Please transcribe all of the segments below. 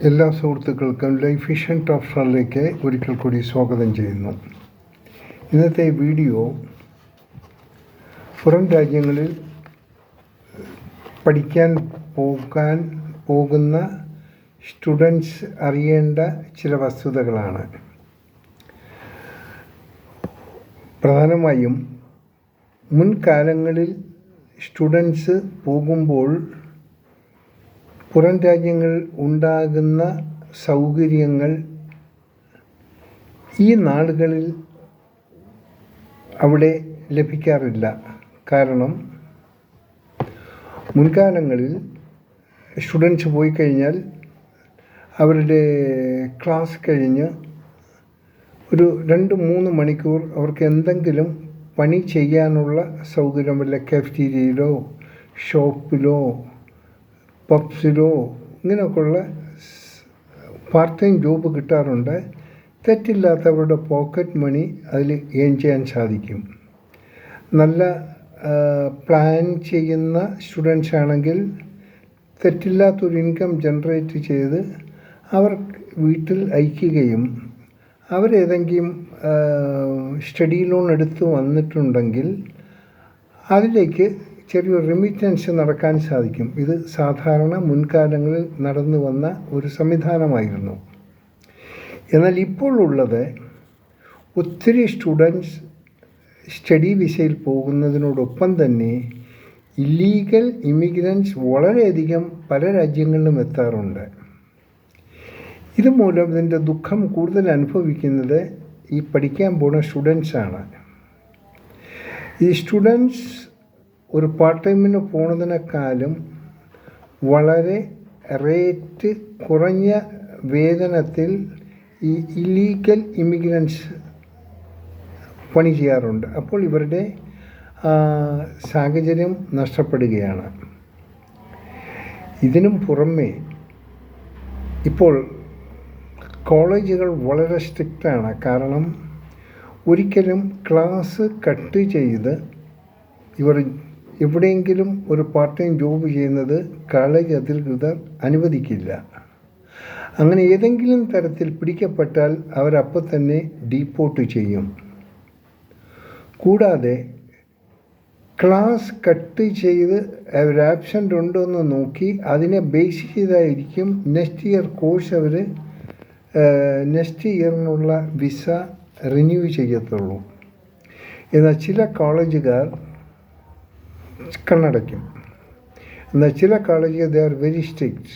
എല്ലാ സുഹൃത്തുക്കൾക്കും life vision top സ്റ്റാറിലേക്ക് ഒരിക്കൽ കൂടി സ്വാഗതം ചെയ്യുന്നു. ഇന്നത്തെ വീഡിയോ പുറം രാജ്യങ്ങളിൽ പഠിക്കാൻ പോകുന്ന സ്റ്റുഡൻസ് അറിയേണ്ട ചില വസ്തുതകളാണ്. പ്രധാനമായും മുൻകാലങ്ങളിൽ സ്റ്റുഡൻസ് പോകുമ്പോൾ പുറം രാജ്യങ്ങളിൽ ഉണ്ടാകുന്ന സൗകര്യങ്ങൾ ഈ നാടുകളിൽ അവിടെ ലഭിക്കാറില്ല. കാരണം മുൻകാലങ്ങളിൽ സ്റ്റുഡൻസ് പോയി കഴിഞ്ഞാൽ അവരുടെ ക്ലാസ് കഴിഞ്ഞ് ഒരു 2-3 മണിക്കൂർ അവർക്ക് എന്തെങ്കിലും പണി ചെയ്യാനുള്ള സൗകര്യം വല്ല കാഫറ്റീരിയയിലോ ഷോപ്പിലോ പബ്സിലോ ഇങ്ങനെയൊക്കെയുള്ള പാർട്ട് ടൈം ജോബ് കിട്ടാറുണ്ട്. തെറ്റില്ലാത്തവരുടെ പോക്കറ്റ് മണി അതിൽ ഏൺ ചെയ്യാൻ സാധിക്കും. നല്ല പ്ലാൻ ചെയ്യുന്ന സ്റ്റുഡൻസ് ആണെങ്കിൽ തെറ്റില്ലാത്തൊരു ഇൻകം ജനറേറ്റ് ചെയ്ത് അവർ വീട്ടിൽ അയക്കുകയും അവരേതെങ്കിലും സ്റ്റഡി ലോൺ എടുത്ത് വന്നിട്ടുണ്ടെങ്കിൽ അതിലേക്ക് ചെറിയൊരു റെമിറ്റൻസ് നടക്കാൻ സാധിക്കും. ഇത് സാധാരണ മുൻകാലങ്ങളിൽ നടന്നു വന്ന ഒരു സംവിധാനമായിരുന്നു. എന്നാൽ ഇപ്പോൾ ഉള്ളത് ഒത്തിരി സ്റ്റുഡൻസ് സ്റ്റഡി വിസയിൽ പോകുന്നതിനോടൊപ്പം തന്നെ ഇല്ലീഗൽ ഇമിഗ്രൻസ് വളരെയധികം പല രാജ്യങ്ങളിലും എത്താറുണ്ട്. ഇതുമൂലം ഇതിൻ്റെ ദുഃഖം കൂടുതൽ അനുഭവിക്കുന്നത് ഈ പഠിക്കാൻ പോകുന്ന സ്റ്റുഡൻസാണ്. ഈ സ്റ്റുഡൻസ് ഒരു പാർട്ട് ടൈമിന് പോകുന്നതിനേക്കാളും വളരെ റേറ്റ് കുറഞ്ഞ വേതനത്തിൽ ഈ ഇല്ലീഗൽ ഇമിഗ്രൻസ് പണി ചെയ്യാറുണ്ട്. അപ്പോൾ ഇവരുടെ സാഹചര്യം നഷ്ടപ്പെടുകയാണ്. ഇതിനും പുറമെ ഇപ്പോൾ കോളേജുകൾ വളരെ സ്ട്രിക്റ്റാണ്. കാരണം ഒരിക്കലും ക്ലാസ് കട്ട് ചെയ്ത് ഇവർ എവിടെയെങ്കിലും ഒരു പാർട്ട് ടൈം ജോബ് ചെയ്യുന്നത് കോളേജ് അധികൃതർ അനുവദിക്കില്ല. അങ്ങനെ ഏതെങ്കിലും തരത്തിൽ പിടിക്കപ്പെട്ടാൽ അവരപ്പോൾ തന്നെ ഡീപ്പോർട്ട് ചെയ്യും. കൂടാതെ ക്ലാസ് കട്ട് ചെയ്ത് അവർ ആബ്സെൻ്റ് ഉണ്ടോ എന്ന് നോക്കി അതിനെ ബേസ് ചെയ്തായിരിക്കും നെക്സ്റ്റ് ഇയർ കോഴ്സ് അവർ നെക്സ്റ്റ് ഇയറിനുള്ള വിസ റിന്യൂ ചെയ്യത്തുള്ളൂ. എന്നാൽ ചില കോളേജുകാർ കണ്ണടയ്ക്കും. എന്നാൽ ചില കോളേജുകൾ ദേ ആർ വെരി സ്ട്രിക്റ്റ്.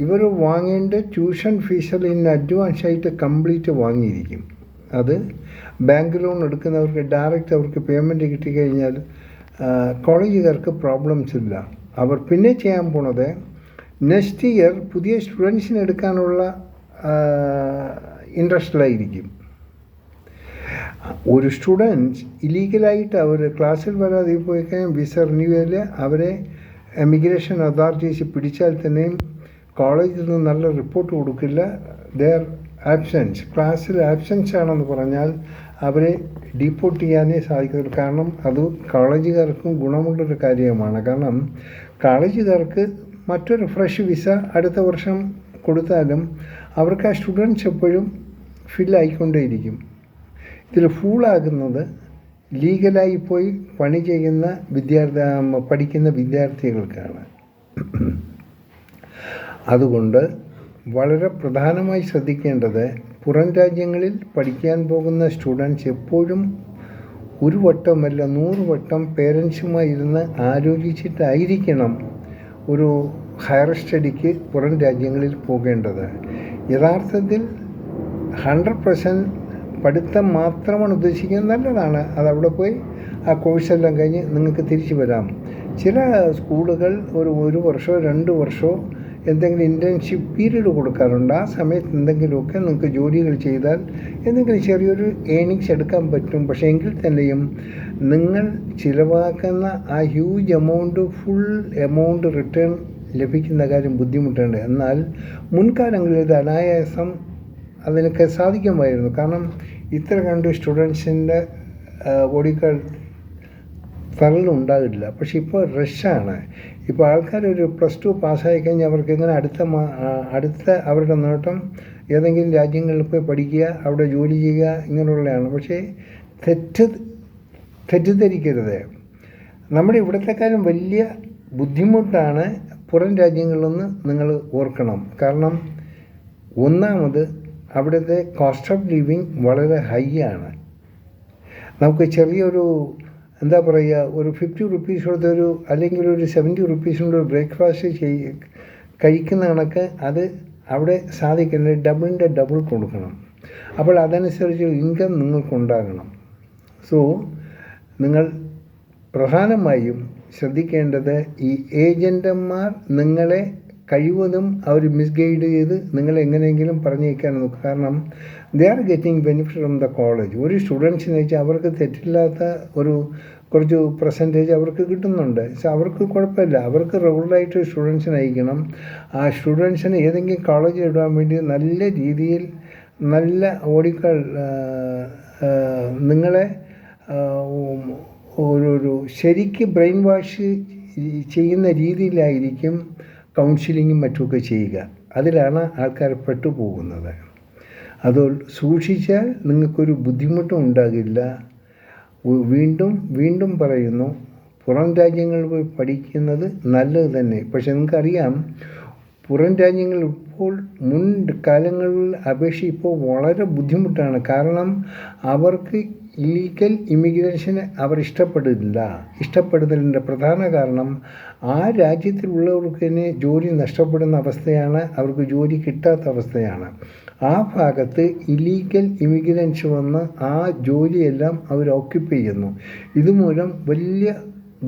ഇവർ വാങ്ങേണ്ട ട്യൂഷൻ ഫീസിൽ ഇന്ന് അഡ്വാൻസായിട്ട് കംപ്ലീറ്റ് വാങ്ങിയിരിക്കും. അത് ബാങ്ക് ലോൺ എടുക്കുന്നവർക്ക് ഡയറക്റ്റ് അവർക്ക് പേയ്മെൻറ്റ് കിട്ടിക്കഴിഞ്ഞാൽ കോളേജുകാർക്ക് പ്രോബ്ലംസ് ഇല്ല. അവർ പിന്നെ ചെയ്യാൻ പോണത് നെക്സ്റ്റ് ഇയർ പുതിയ സ്റ്റുഡൻസിന് എടുക്കാനുള്ള ഇൻട്രസ്റ്റിലായിരിക്കും. ഒരു സ്റ്റുഡൻസ് ഇല്ലീഗലായിട്ട് അവർ ക്ലാസ്സിൽ വരാതെ പോയി കഴിഞ്ഞാൽ വിസ റിന്യൂവൽ അവരെ എമിഗ്രേഷൻ അതോറിറ്റീസ് പിടിച്ചാൽ തന്നെയും കോളേജിൽ നിന്ന് നല്ല റിപ്പോർട്ട് കൊടുക്കില്ല. ദെയർ ആബ്സെൻസ് ക്ലാസ്സിൽ ആബ്സെൻസ് ആണെന്ന് പറഞ്ഞാൽ അവരെ ഡീപ്പോർട്ട് ചെയ്യാനേ സാധിക്കത്തുള്ളൂ. കാരണം അത് കോളേജുകാർക്കും ഗുണമുള്ളൊരു കാര്യമാണ്. കാരണം കോളേജുകാർക്ക് മറ്റൊരു ഫ്രഷ് വിസ അടുത്ത വർഷം കൊടുത്താലും അവർക്ക് ആ സ്റ്റുഡൻസ് എപ്പോഴും ഫില്ലായിക്കൊണ്ടേയിരിക്കും. ഇതിൽ ഫൂളാകുന്നത് ലീഗലായി പോയി പണി ചെയ്യുന്ന പഠിക്കുന്ന വിദ്യാർത്ഥികൾക്കാണ്. അതുകൊണ്ട് വളരെ പ്രധാനമായി ശ്രദ്ധിക്കേണ്ടത് പുറം രാജ്യങ്ങളിൽ പഠിക്കാൻ പോകുന്ന സ്റ്റുഡൻസ് എപ്പോഴും ഒരു വട്ടമല്ല 100 വട്ടം പേരൻസുമായി ഇരുന്ന് ആലോചിച്ചിട്ടായിരിക്കണം ഒരു ഹയർ സ്റ്റഡിക്ക് പുറം രാജ്യങ്ങളിൽ പോകേണ്ടത്. യഥാർത്ഥത്തിൽ 100% പഠിത്തം മാത്രമാണ് ഉദ്ദേശിക്കുന്നത്. നല്ലതാണ്, അതവിടെ പോയി ആ കോഴ്സെല്ലാം കഴിഞ്ഞ് നിങ്ങൾക്ക് തിരിച്ചു വരാം. ചില സ്കൂളുകൾ ഒരു വർഷമോ 2 വർഷമോ എന്തെങ്കിലും ഇൻറ്റേൺഷിപ്പ് പീരീഡ് കൊടുക്കാറുണ്ട്. ആ സമയത്ത് എന്തെങ്കിലുമൊക്കെ നിങ്ങൾക്ക് ജോലികൾ ചെയ്താൽ എന്തെങ്കിലും ചെറിയൊരു ഏണിങ്സ് എടുക്കാൻ പറ്റും. പക്ഷേ എങ്കിൽ തന്നെയും നിങ്ങൾ ചിലവാക്കുന്ന ആ ഹ്യൂജ് ഫുൾ എമൗണ്ട് റിട്ടേൺ ലഭിക്കുന്ന കാര്യം ബുദ്ധിമുട്ടുണ്ട്. എന്നാൽ മുൻകാലങ്ങളിൽ ഇത് അനായാസം അതിനൊക്കെ സാധിക്കുമായിരുന്നു. കാരണം ഇത്ര കണ്ട് സ്റ്റുഡൻസിൻ്റെ ബോഡിക്കാൾ തള്ളലുണ്ടാകില്ല. പക്ഷെ ഇപ്പോൾ റഷാണ്. ഇപ്പോൾ ആൾക്കാരൊരു +2 പാസ്സായി കഴിഞ്ഞാൽ അവർക്ക് എങ്ങനെ അടുത്ത അവരുടെ നേട്ടം ഏതെങ്കിലും രാജ്യങ്ങളിൽ പോയി പഠിക്കുക, അവിടെ ജോലി ചെയ്യുക, ഇങ്ങനെയുള്ളതാണ്. പക്ഷേ തെറ്റിദ്ധരിക്കരുത്. നമ്മുടെ ഇവിടത്തെക്കാളും വലിയ ബുദ്ധിമുട്ടാണ് പുറം രാജ്യങ്ങളിലെന്ന് നിങ്ങൾ ഓർക്കണം. കാരണം ഒന്നാമത് അവിടുത്തെ കോസ്റ്റ് ഓഫ് ലിവിങ് വളരെ ഹൈ ആണ്. നമുക്ക് ചെറിയൊരു എന്താ പറയുക, ഒരു 50 റുപ്പീസ് കൊടുത്തൊരു അല്ലെങ്കിൽ ഒരു 70 റുപ്പീസിൻ്റെ ഒരു ബ്രേക്ക്ഫാസ്റ്റ് കഴിക്കുന്ന കണക്ക് അത് അവിടെ സാധിക്കുന്നത് ഡബിളിൻ്റെ ഡബിൾ കൊടുക്കണം. അപ്പോൾ അതനുസരിച്ച് ഇൻകം നിങ്ങൾക്കുണ്ടാകണം. സോ നിങ്ങൾ പ്രധാനമായും ശ്രദ്ധിക്കേണ്ടത്, ഈ ഏജൻറ്റന്മാർ നിങ്ങളെ കഴിവതും അവർ മിസ്ഗൈഡ് ചെയ്ത് നിങ്ങളെ എങ്ങനെയെങ്കിലും പറഞ്ഞേക്കാൻ നോക്കും. കാരണം they are getting benefit from the college. ഒരു സ്റ്റുഡൻസിനെ വെച്ചാൽ അവർക്ക് തെറ്റില്ലാത്ത ഒരു കുറച്ച് പെർസെൻറ്റേജ് അവർക്ക് കിട്ടുന്നുണ്ട്. പക്ഷേ അവർക്ക് കുഴപ്പമില്ല. അവർക്ക് റെഗുലറായിട്ട് സ്റ്റുഡൻസിനെ അയക്കണം. ആ സ്റ്റുഡൻസിനെ ഏതെങ്കിലും കോളേജിൽ ഇടാൻ വേണ്ടി നല്ല രീതിയിൽ നല്ല ഓടിക്കൾ നിങ്ങളെ ഒരു ശരിക്ക് ബ്രെയിൻ വാഷ് ചെയ്യുന്ന രീതിയിലായിരിക്കും കൗൺസിലിങ്ങും മറ്റുമൊക്കെ ചെയ്യുക. അതിലാണ് ആൾക്കാർ പെട്ടുപോകുന്നത്. അത് സൂക്ഷിച്ചാൽ നിങ്ങൾക്കൊരു ബുദ്ധിമുട്ടും ഉണ്ടാകില്ല. വീണ്ടും പറയുന്നു, പുറം രാജ്യങ്ങളിൽ പോയി പഠിക്കുന്നത് നല്ലത് തന്നെ. പക്ഷെ നിങ്ങൾക്കറിയാം, പുറം രാജ്യങ്ങൾ ഇപ്പോൾ മുൻ കാലങ്ങളിൽ അപേക്ഷിച്ച് ഇപ്പോൾ വളരെ ബുദ്ധിമുട്ടാണ്. കാരണം അവർക്ക് ഇല്ലീഗൽ ഇമിഗ്രേഷനെ അവർ ഇഷ്ടപ്പെടുന്നതിൻ്റെ പ്രധാന കാരണം ആ രാജ്യത്തിലുള്ളവർക്ക് തന്നെ ജോലി നഷ്ടപ്പെടുന്ന അവസ്ഥയാണ്, അവർക്ക് ജോലി കിട്ടാത്ത അവസ്ഥയാണ്. ആ ഭാഗത്ത് ഇല്ലീഗൽ ഇമിഗ്രൻസ് വന്ന് ആ ജോലിയെല്ലാം അവർ ഓക്യുപ്പൈ ചെയ്യുന്നു. ഇതുമൂലം വലിയ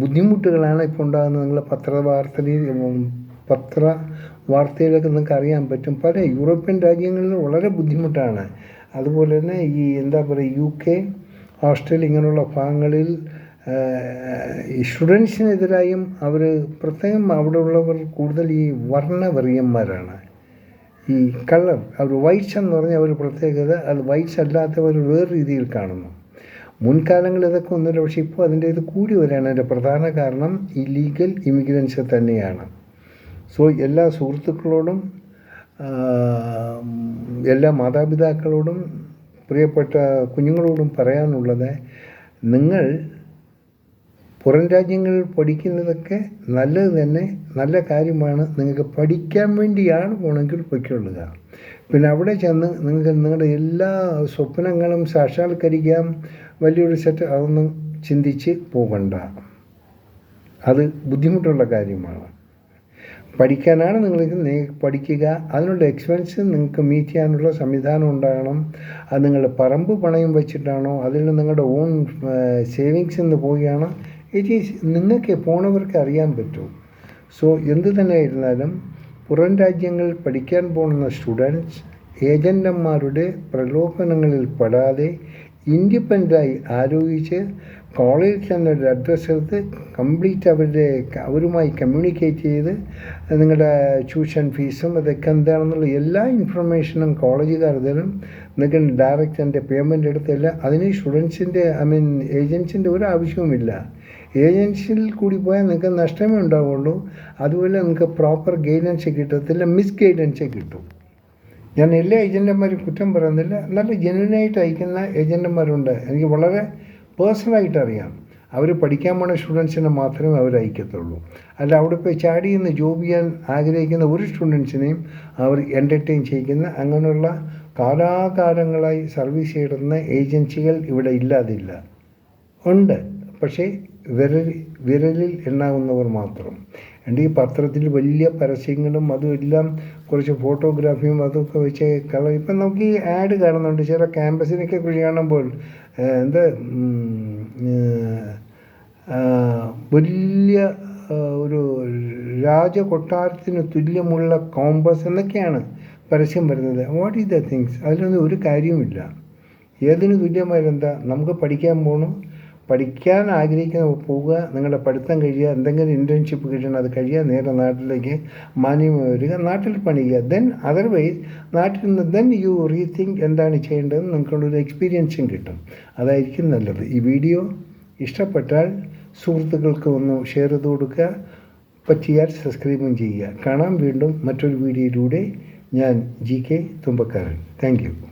ബുദ്ധിമുട്ടുകളാണ് ഇപ്പോൾ ഉണ്ടാകുന്നത്. നിങ്ങൾ പത്രവാർത്തയിലൊക്കെ നിങ്ങൾക്ക് അറിയാൻ പറ്റും. പല യൂറോപ്യൻ രാജ്യങ്ങളിൽ വളരെ ബുദ്ധിമുട്ടാണ്. അതുപോലെ തന്നെ ഈ UK, ഓസ്ട്രേലിയ ഇങ്ങനെയുള്ള ഭാഗങ്ങളിൽ ഈ സ്റ്റുഡൻസിനെതിരായും അവർ പ്രത്യേകം അവിടെ ഉള്ളവർ കൂടുതൽ ഈ വർണ്ണവെറിയന്മാരാണ്. ഈ കളർ അവർ വൈറ്റ്സ് എന്ന് പറഞ്ഞാൽ അവർ പ്രത്യേകത, അത് വൈറ്റ്സ് അല്ലാത്തവർ വേറെ രീതിയിൽ കാണുന്നു. മുൻകാലങ്ങളിൽ ഇതൊക്കെ ഒന്നുമില്ല. പക്ഷേ ഇപ്പോൾ അതിൻ്റെ ഇത് കൂടി വരികയാണ്. അതിൻ്റെ പ്രധാന കാരണം ഇല്ലീഗൽ ഇമിഗ്രൻസ് തന്നെയാണ്. സോ എല്ലാ സുഹൃത്തുക്കളോടും എല്ലാ മാതാപിതാക്കളോടും പ്രിയപ്പെട്ട കുഞ്ഞുങ്ങളോടും പറയാനുള്ളത്, നിങ്ങൾ പുറം രാജ്യങ്ങളിൽ പഠിക്കുന്നതൊക്കെ നല്ലത് തന്നെ, നല്ല കാര്യമാണ്. നിങ്ങൾക്ക് പഠിക്കാൻ വേണ്ടിയാണ് പോകണമെങ്കിൽ പൊയ്ക്കൊള്ളുക. പിന്നെ അവിടെ ചെന്ന് നിങ്ങൾക്ക് നിങ്ങളുടെ എല്ലാ സ്വപ്നങ്ങളും സാക്ഷാത്കരിക്കാം, വലിയൊരു സെറ്റ് അതൊന്നും ചിന്തിച്ച് പോകണ്ട. അത് ബുദ്ധിമുട്ടുള്ള കാര്യമാണ്. പഠിക്കാനാണ് നിങ്ങൾ പഠിക്കുക. അതിനുള്ള എക്സ്പെൻസ് നിങ്ങൾക്ക് മീറ്റ് ചെയ്യാനുള്ള സംവിധാനം ഉണ്ടാകണം. അത് നിങ്ങളുടെ പറമ്പ് പണയം വെച്ചിട്ടാണോ, അതിൽ നിങ്ങളുടെ ഓൺ സേവിങ്സിൽ നിന്ന് പോവുകയാണോ, നിങ്ങൾക്ക് പോണവർക്ക് അറിയാൻ പറ്റും. സോ എന്ത് തന്നെ ആയിരുന്നാലും പുറം രാജ്യങ്ങളിൽ പഠിക്കാൻ പോകുന്ന സ്റ്റുഡൻസ് ഏജൻറ്റന്മാരുടെ പ്രലോഭനങ്ങളിൽ പെടാതെ ഇൻഡിപെൻഡൻ്റായി ആലോചിച്ച് കോളേജിൽ തന്നെ ഒരു അഡ്രസ്സ് എടുത്ത് കംപ്ലീറ്റ് അവരുമായി കമ്മ്യൂണിക്കേറ്റ് ചെയ്ത് നിങ്ങളുടെ ട്യൂഷൻ ഫീസും അതൊക്കെ എന്താണെന്നുള്ള എല്ലാ ഇൻഫർമേഷനും കോളേജുകാർ തരും. നിങ്ങൾക്ക് ഡയറക്റ്റ് എൻ്റെ പേയ്മെൻ്റ് എടുത്തില്ല. അതിന് സ്റ്റുഡൻസിൻ്റെ ഏജൻസിൻ്റെ ഒരു ആവശ്യവുമില്ല. ഏജൻസിയിൽ കൂടി പോയാൽ നിങ്ങൾക്ക് നഷ്ടമേ ഉണ്ടാവുള്ളൂ. അതുപോലെ നിങ്ങൾക്ക് പ്രോപ്പർ ഗൈഡൻസ് കിട്ടത്തില്ല, മിസ് ഗൈഡൻസേ കിട്ടും. ഞാൻ എല്ലാ ഏജൻറ്റന്മാരും കുറ്റം പറയുന്നില്ല. നല്ല ജെന്യുവനായിട്ട് അയക്കുന്ന ഏജൻറ്റന്മാരുണ്ട്. എനിക്ക് വളരെ പേഴ്സണലായിട്ട് അറിയാം. അവർ പഠിക്കാൻ പോണ സ്റ്റുഡൻസിനെ മാത്രമേ അവർ അയക്കത്തുള്ളൂ. അല്ല അവിടെ പോയി ചാടി നിന്ന് ജോബ് ചെയ്യാൻ ആഗ്രഹിക്കുന്ന ഒരു സ്റ്റുഡൻസിനെയും അവർ എൻ്റർടൈൻ ചെയ്യിക്കുന്ന അങ്ങനെയുള്ള കാലാകാലങ്ങളായി സർവീസ് ചെയ്യുന്ന ഏജൻസികൾ ഇവിടെ ഇല്ലാതില്ല. ഉണ്ട്, പക്ഷേ വിരലിൽ എണ്ണാവുന്നവർ മാത്രം. എൻ്റെ ഈ പത്രത്തിൽ വലിയ പരസ്യങ്ങളും അതും എല്ലാം കുറച്ച് ഫോട്ടോഗ്രാഫിയും അതൊക്കെ വെച്ച് ഇപ്പം നമുക്ക് ഈ ആഡ് കാണുന്നുണ്ട്. ചില ക്യാമ്പസിനൊക്കെ കുറിച്ച് കാണുമ്പോൾ വലിയ ഒരു രാജകൊട്ടാരത്തിന് തുല്യമുള്ള കോമ്പസ് എന്നൊക്കെയാണ് പരസ്യം വരുന്നത്. What is the things? അതിലൊന്നും ഒരു കാര്യവുമില്ല. ഏതിന് തുല്യമായിരുന്നെന്താ? നമുക്ക് പഠിക്കാൻ പോകണം, പഠിക്കാൻ ആഗ്രഹിക്കുന്ന പോവുക, നിങ്ങളുടെ പഠിത്തം കഴിയുക, എന്തെങ്കിലും ഇൻറ്റേൺഷിപ്പ് കിട്ടണം, അത് കഴിയുക, നേരെ നാട്ടിലേക്ക് മാന്യമായി വരിക, നാട്ടിൽ പണിയുക. ദെൻ അതർവൈസ് നാട്ടിൽ നിന്ന് ദെൻ യു റീതിങ്ക് എന്താണ് ചെയ്യേണ്ടതെന്ന് നിങ്ങൾക്കുള്ളൊരു എക്സ്പീരിയൻസും കിട്ടും. അതായിരിക്കും നല്ലത്. ഈ വീഡിയോ ഇഷ്ടപ്പെട്ടാൽ സുഹൃത്തുക്കൾക്ക് ഒന്ന് ഷെയർ ചെയ്ത് കൊടുക്കുക. പറ്റിയാൽ സബ്സ്ക്രൈബും ചെയ്യുക. കാണാം വീണ്ടും മറ്റൊരു വീഡിയോയിലൂടെ. ഞാൻ GK തുമ്പക്കാരൻ. Thank you.